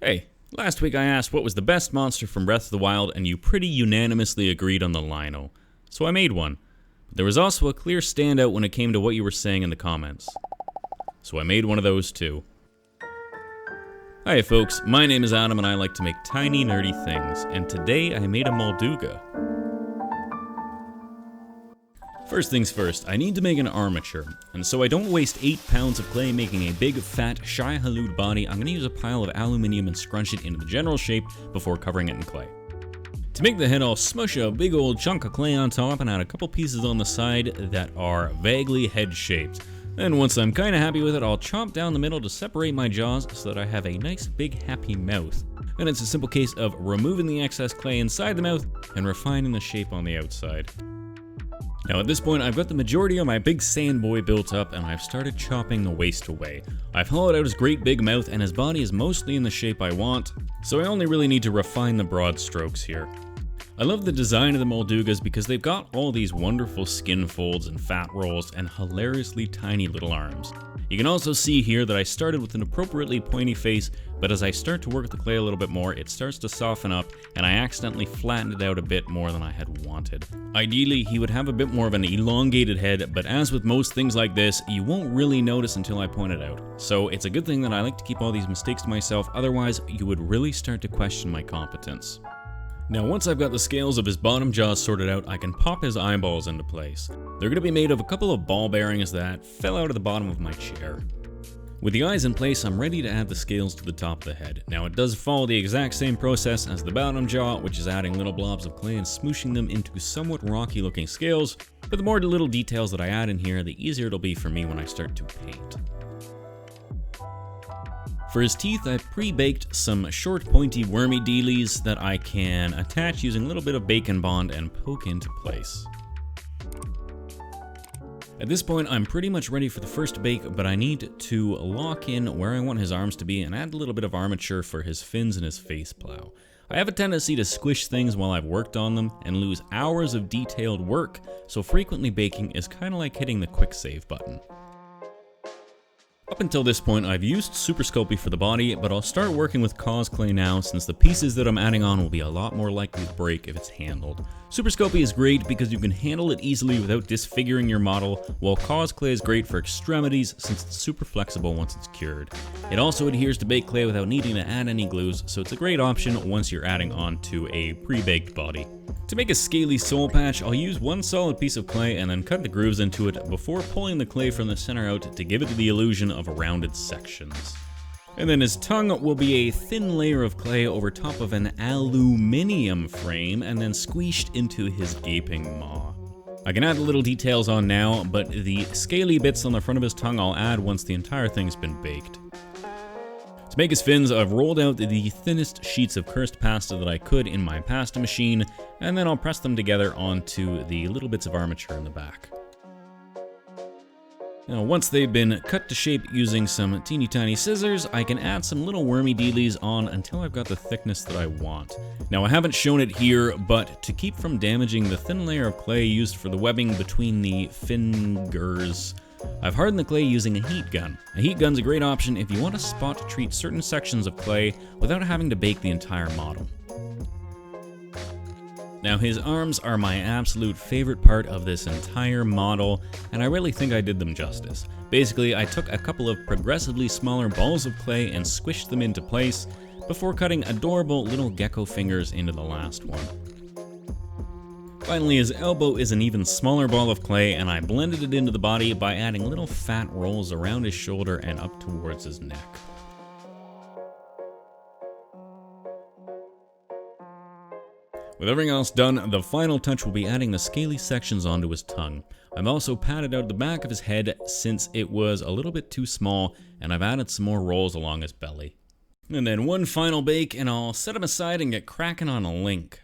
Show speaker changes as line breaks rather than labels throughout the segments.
Hey, last week I asked what was the best monster from Breath of the Wild, and you pretty unanimously agreed on the Lino. So I made one. But there was also a clear standout when it came to what you were saying in the comments. So I made one of those too. Hi folks, my name is Adam and I like to make tiny nerdy things, and today I made a Molduga. First things first, I need to make an armature, and so I don't waste 8 pounds of clay making a big, fat, shy halud body. I'm going to use a pile of aluminium and scrunch it into the general shape before covering it in clay. To make the head, I'll smush a big old chunk of clay on top and add a couple pieces on the side that are vaguely head-shaped. Then once I'm kinda happy with it, I'll chomp down the middle to separate my jaws so that I have a nice big happy mouth. And it's a simple case of removing the excess clay inside the mouth and refining the shape on the outside. Now at this point, I've got the majority of my big Sandy Boi built up and I've started chopping the waist away. I've hollowed out his great big mouth and his body is mostly in the shape I want, so I only really need to refine the broad strokes here. I love the design of the Moldugas because they've got all these wonderful skin folds and fat rolls and hilariously tiny little arms. You can also see here that I started with an appropriately pointy face, but as I start to work the clay a little bit more, it starts to soften up and I accidentally flattened it out a bit more than I had wanted. Ideally, he would have a bit more of an elongated head, but as with most things like this, you won't really notice until I point it out. So it's a good thing that I like to keep all these mistakes to myself, otherwise you would really start to question my competence. Now once I've got the scales of his bottom jaws sorted out, I can pop his eyeballs into place. They're going to be made of a couple of ball bearings that fell out of the bottom of my chair. With the eyes in place, I'm ready to add the scales to the top of the head. Now it does follow the exact same process as the bottom jaw, which is adding little blobs of clay and smooshing them into somewhat rocky looking scales, but the more little details that I add in here, the easier it'll be for me when I start to paint. For his teeth, I pre-baked some short pointy wormy dealies that I can attach using a little bit of bacon bond and poke into place. At this point, I'm pretty much ready for the first bake, but I need to lock in where I want his arms to be and add a little bit of armature for his fins and his face plow. I have a tendency to squish things while I've worked on them and lose hours of detailed work, so frequently baking is kind of like hitting the quick save button. Up until this point, I've used Super Sculpey for the body, but I'll start working with Cause Clay now since the pieces that I'm adding on will be a lot more likely to break if it's handled. Super Sculpey is great because you can handle it easily without disfiguring your model, while Cause Clay is great for extremities since it's super flexible once it's cured. It also adheres to baked clay without needing to add any glues, so it's a great option once you're adding on to a pre-baked body. To make a scaly soul patch, I'll use one solid piece of clay and then cut the grooves into it before pulling the clay from the center out to give it the illusion of rounded sections. And then his tongue will be a thin layer of clay over top of an aluminium frame and then squeezed into his gaping maw. I can add little details on now, but the scaly bits on the front of his tongue I'll add once the entire thing's been baked. To make his fins, I've rolled out the thinnest sheets of cursed pasta that I could in my pasta machine, and then I'll press them together onto the little bits of armature in the back. Now once they've been cut to shape using some teeny tiny scissors, I can add some little wormy dealies on until I've got the thickness that I want. Now I haven't shown it here, but to keep from damaging the thin layer of clay used for the webbing between the fingers, I've hardened the clay using a heat gun. A heat gun's a great option if you want to spot treat certain sections of clay without having to bake the entire model. Now his arms are my absolute favorite part of this entire model, and I really think I did them justice. Basically, I took a couple of progressively smaller balls of clay and squished them into place before cutting adorable little gecko fingers into the last one. Finally, his elbow is an even smaller ball of clay, and I blended it into the body by adding little fat rolls around his shoulder and up towards his neck. With everything else done, the final touch will be adding the scaly sections onto his tongue. I've also padded out the back of his head since it was a little bit too small, and I've added some more rolls along his belly. And then one final bake, and I'll set him aside and get cracking on a Link.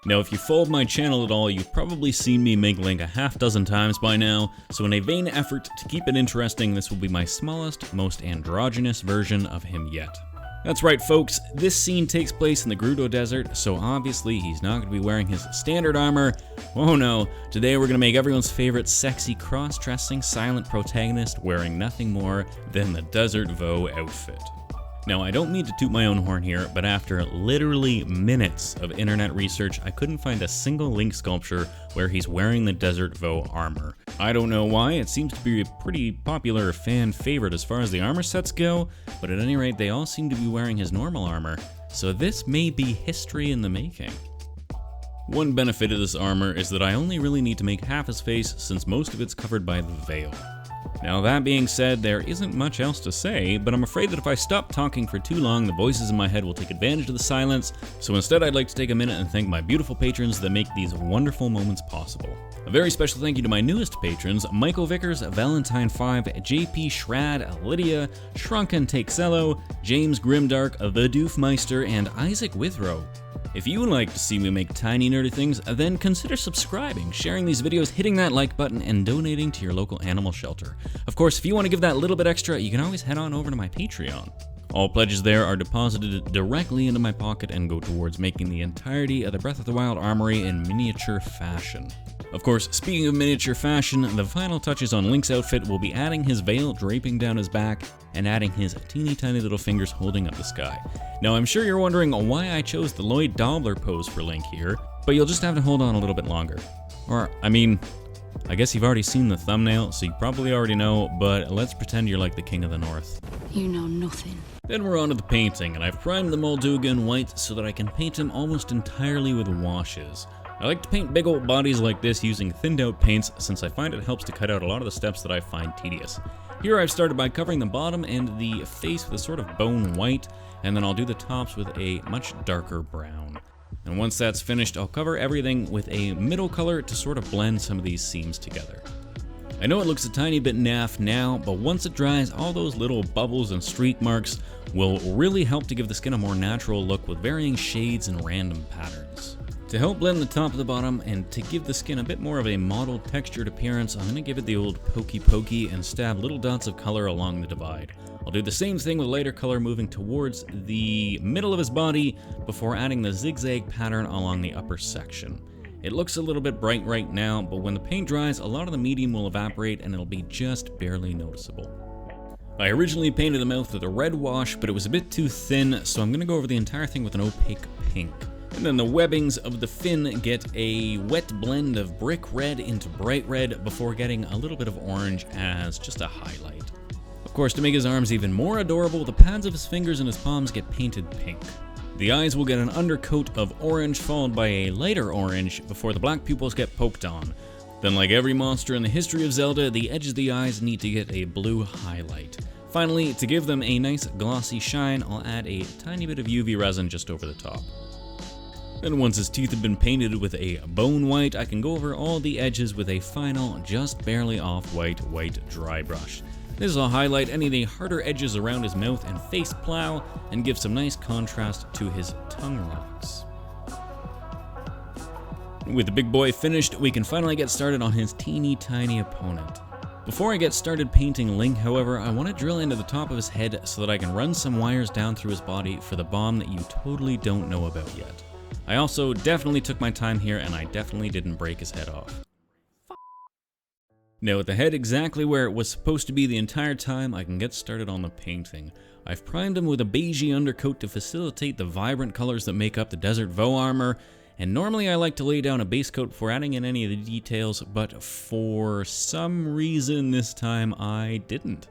Now if you followed my channel at all, you've probably seen me make Link a half dozen times by now, so in a vain effort to keep it interesting, this will be my smallest, most androgynous version of him yet. That's right folks, this scene takes place in the Gerudo Desert, so obviously he's not going to be wearing his standard armor. Oh no, today we're going to make everyone's favorite sexy cross-dressing silent protagonist wearing nothing more than the Desert Voe outfit. Now, I don't mean to toot my own horn here, but after literally minutes of internet research, I couldn't find a single Link sculpture where he's wearing the Desert Voe armor. I don't know why, it seems to be a pretty popular fan favorite as far as the armor sets go, but at any rate, they all seem to be wearing his normal armor, so this may be history in the making. One benefit of this armor is that I only really need to make half his face since most of it's covered by the veil. Now that being said, there isn't much else to say, but I'm afraid that if I stop talking for too long, the voices in my head will take advantage of the silence, so instead I'd like to take a minute and thank my beautiful patrons that make these wonderful moments possible. A very special thank you to my newest patrons, Michael Vickers, Valentine5, JP Shrad, Lydia, Shrunken Takesello, James Grimdark, The Doofmeister, and Isaac Withrow. If you would like to see me make tiny nerdy things, then consider subscribing, sharing these videos, hitting that like button, and donating to your local animal shelter. Of course, if you want to give that little bit extra, you can always head on over to my Patreon. All pledges there are deposited directly into my pocket and go towards making the entirety of the Breath of the Wild armory in miniature fashion. Of course, speaking of miniature fashion, the final touches on Link's outfit will be adding his veil draping down his back and adding his teeny tiny little fingers holding up the sky. Now, I'm sure you're wondering why I chose the Lloyd Dobler pose for Link here, but you'll just have to hold on a little bit longer. Or, I mean, I guess you've already seen the thumbnail, so you probably already know, but let's pretend you're like the King of the North.
You know nothing.
Then we're on to the painting, and I've primed the MOLDUGA in white so that I can paint him almost entirely with washes. I like to paint big old bodies like this using thinned out paints since I find it helps to cut out a lot of the steps that I find tedious. Here I've started by covering the bottom and the face with a sort of bone white, and then I'll do the tops with a much darker brown. And once that's finished, I'll cover everything with a middle color to sort of blend some of these seams together. I know it looks a tiny bit naff now, but once it dries, all those little bubbles and streak marks will really help to give the skin a more natural look with varying shades and random patterns. To help blend the top of the bottom and to give the skin a bit more of a mottled textured appearance, I'm going to give it the old pokey and stab little dots of color along the divide. I'll do the same thing with lighter color moving towards the middle of his body before adding the zigzag pattern along the upper section. It looks a little bit bright right now, but when the paint dries, a lot of the medium will evaporate and it'll be just barely noticeable. I originally painted the mouth with a red wash, but it was a bit too thin, so I'm going to go over the entire thing with an opaque pink. And then the webbings of the fin get a wet blend of brick red into bright red before getting a little bit of orange as just a highlight. Of course, to make his arms even more adorable, the pads of his fingers and his palms get painted pink. The eyes will get an undercoat of orange followed by a lighter orange before the black pupils get poked on. Then, like every monster in the history of Zelda, the edges of the eyes need to get a blue highlight. Finally, to give them a nice glossy shine, I'll add a tiny bit of UV resin just over the top. Then once his teeth have been painted with a bone white, I can go over all the edges with a final, just barely off-white dry brush. This will highlight any of the harder edges around his mouth and face plow, and give some nice contrast to his tongue rocks. With the big boy finished, we can finally get started on his teeny tiny opponent. Before I get started painting Link, however, I want to drill into the top of his head so that I can run some wires down through his body for the bomb that you totally don't know about yet. I also definitely took my time here, and I definitely didn't break his head off. Now with the head exactly where it was supposed to be the entire time, I can get started on the painting. I've primed him with a beigey undercoat to facilitate the vibrant colors that make up the Desert Voe armor, and normally I like to lay down a base coat before adding in any of the details, but for some reason this time I didn't.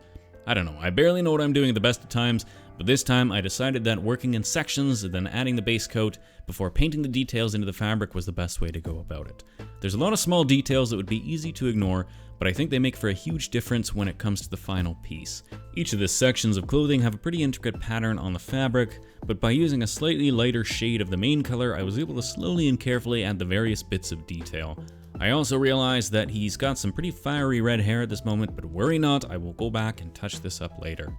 I don't know, I barely know what I'm doing at the best of times, but this time I decided that working in sections and then adding the base coat before painting the details into the fabric was the best way to go about it. There's a lot of small details that would be easy to ignore, but I think they make for a huge difference when it comes to the final piece. Each of the sections of clothing have a pretty intricate pattern on the fabric, but by using a slightly lighter shade of the main color, I was able to slowly and carefully add the various bits of detail. I also realized that he's got some pretty fiery red hair at this moment, but worry not, I will go back and touch this up later.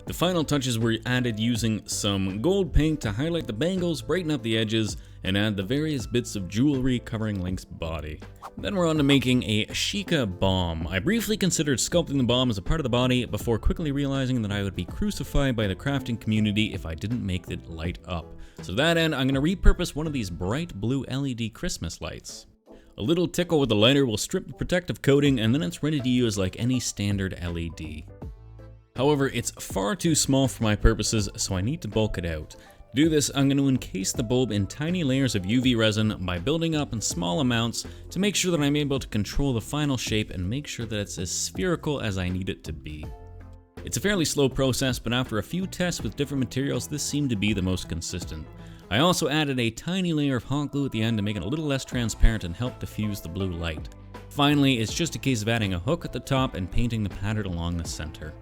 The final touches were added using some gold paint to highlight the bangles, brighten up the edges, and add the various bits of jewelry covering Link's body. Then we're on to making a Sheika bomb. I briefly considered sculpting the bomb as a part of the body before quickly realizing that I would be crucified by the crafting community if I didn't make it light up. So to that end, I'm going to repurpose one of these bright blue LED Christmas lights. A little tickle with the lighter will strip the protective coating, and then it's ready to use like any standard LED. However, it's far too small for my purposes, so I need to bulk it out. To do this, I'm going to encase the bulb in tiny layers of UV resin by building up in small amounts to make sure that I'm able to control the final shape and make sure that it's as spherical as I need it to be. It's a fairly slow process, but after a few tests with different materials, this seemed to be the most consistent. I also added a tiny layer of hot glue at the end to make it a little less transparent and help diffuse the blue light. Finally, it's just a case of adding a hook at the top and painting the pattern along the center.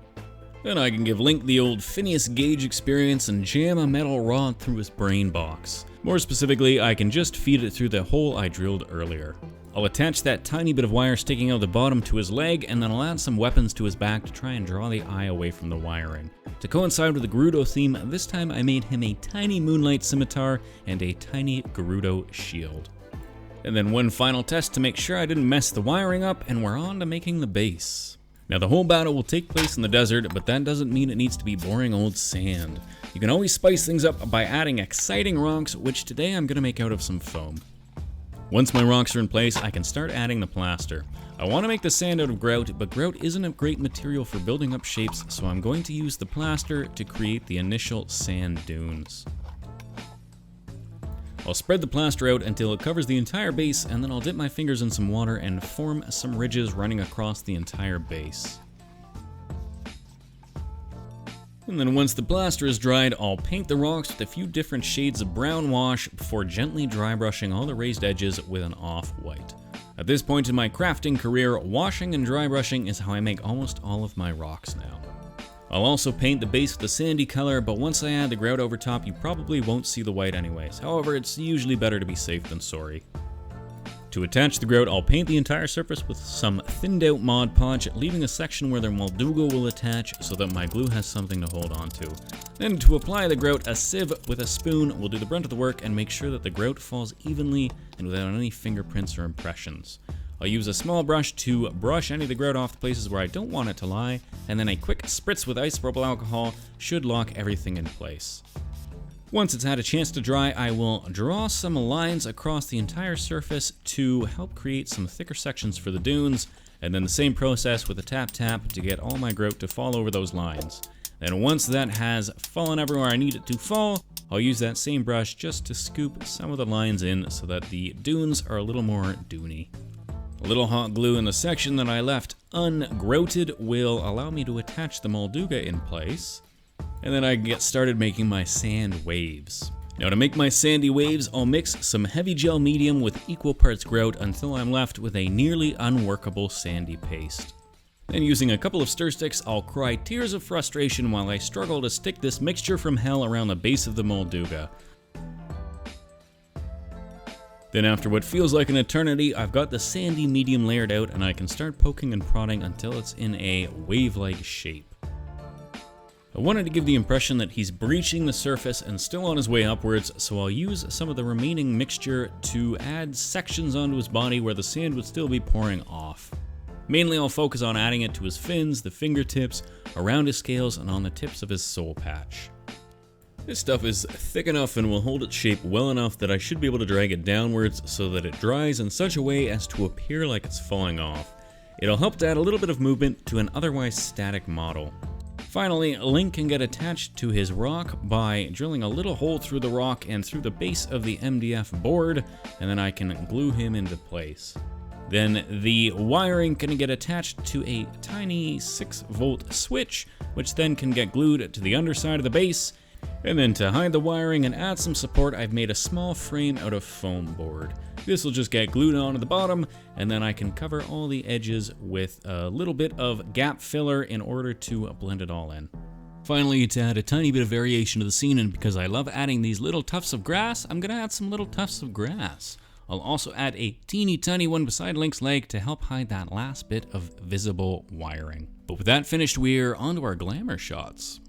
Then I can give Link the old Phineas Gage experience and jam a metal rod through his brain box. More specifically, I can just feed it through the hole I drilled earlier. I'll attach that tiny bit of wire sticking out the bottom to his leg, and then I'll add some weapons to his back to try and draw the eye away from the wiring. To coincide with the Gerudo theme, this time I made him a tiny moonlight scimitar and a tiny Gerudo shield. And then one final test to make sure I didn't mess the wiring up, and we're on to making the base. Now the whole battle will take place in the desert, but that doesn't mean it needs to be boring old sand. You can always spice things up by adding exciting rocks, which today I'm going to make out of some foam. Once my rocks are in place, I can start adding the plaster. I want to make the sand out of grout, but grout isn't a great material for building up shapes, so I'm going to use the plaster to create the initial sand dunes. I'll spread the plaster out until it covers the entire base, and then I'll dip my fingers in some water and form some ridges running across the entire base. And then once the plaster is dried, I'll paint the rocks with a few different shades of brown wash before gently dry brushing all the raised edges with an off-white. At this point in my crafting career, washing and dry brushing is how I make almost all of my rocks now. I'll also paint the base with a sandy color, but once I add the grout over top, you probably won't see the white anyways. However, it's usually better to be safe than sorry. To attach the grout, I'll paint the entire surface with some thinned out Mod Podge, leaving a section where the MOLDUGA will attach so that my glue has something to hold on to. Then to apply the grout, a sieve with a spoon will do the brunt of the work and make sure that the grout falls evenly and without any fingerprints or impressions. I'll use a small brush to brush any of the grout off the places where I don't want it to lie, and then a quick spritz with isopropyl alcohol should lock everything in place. Once it's had a chance to dry, I will draw some lines across the entire surface to help create some thicker sections for the dunes, and then the same process with a tap to get all my grout to fall over those lines. Then once that has fallen everywhere I need it to fall, I'll use that same brush just to scoop some of the lines in so that the dunes are a little more duny. A little hot glue in the section that I left ungrouted will allow me to attach the MOLDUGA in place, and then I can get started making my sand waves. Now to make my sandy waves, I'll mix some heavy gel medium with equal parts grout until I'm left with a nearly unworkable sandy paste. Then using a couple of stir sticks, I'll cry tears of frustration while I struggle to stick this mixture from hell around the base of the MOLDUGA. Then after what feels like an eternity, I've got the sandy medium layered out and I can start poking and prodding until it's in a wave-like shape. I wanted to give the impression that he's breaching the surface and still on his way upwards, so I'll use some of the remaining mixture to add sections onto his body where the sand would still be pouring off. Mainly I'll focus on adding it to his fins, the fingertips, around his scales, and on the tips of his soul patch. This stuff is thick enough and will hold its shape well enough that I should be able to drag it downwards so that it dries in such a way as to appear like it's falling off. It'll help to add a little bit of movement to an otherwise static model. Finally, Link can get attached to his rock by drilling a little hole through the rock and through the base of the MDF board, and then I can glue him into place. Then the wiring can get attached to a tiny 6-volt switch, which then can get glued to the underside of the base. And then to hide the wiring and add some support, I've made a small frame out of foam board. This will just get glued onto the bottom, and then I can cover all the edges with a little bit of gap filler in order to blend it all in. Finally, to add a tiny bit of variation to the scene, and because I love adding these little tufts of grass, I'm going to add some little tufts of grass. I'll also add a teeny tiny one beside Link's leg to help hide that last bit of visible wiring. But with that finished, we're on to our glamour shots.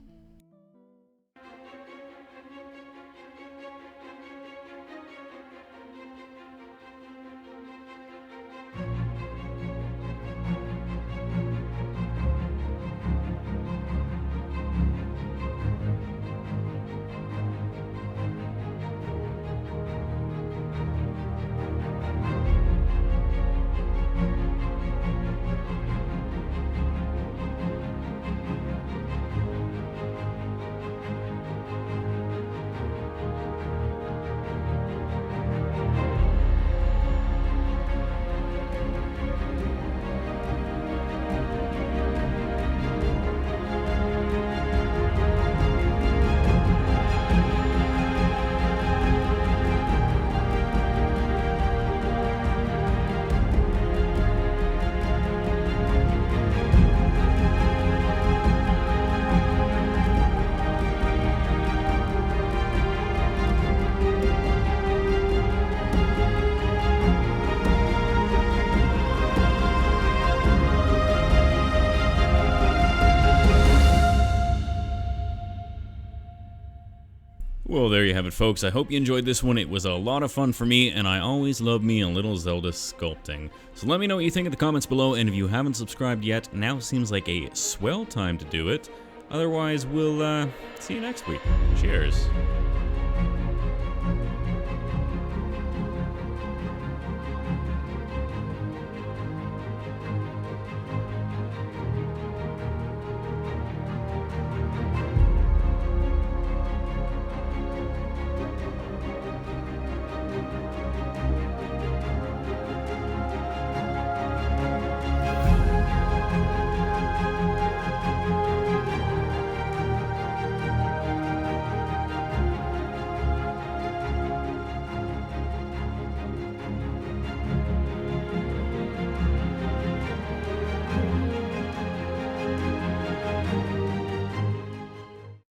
Well, there you have it, folks. I hope you enjoyed this one. It was a lot of fun for me, and I always love me a little Zelda sculpting. So let me know what you think in the comments below, and if you haven't subscribed yet, now seems like a swell time to do it. Otherwise, we'll see you next week. Cheers.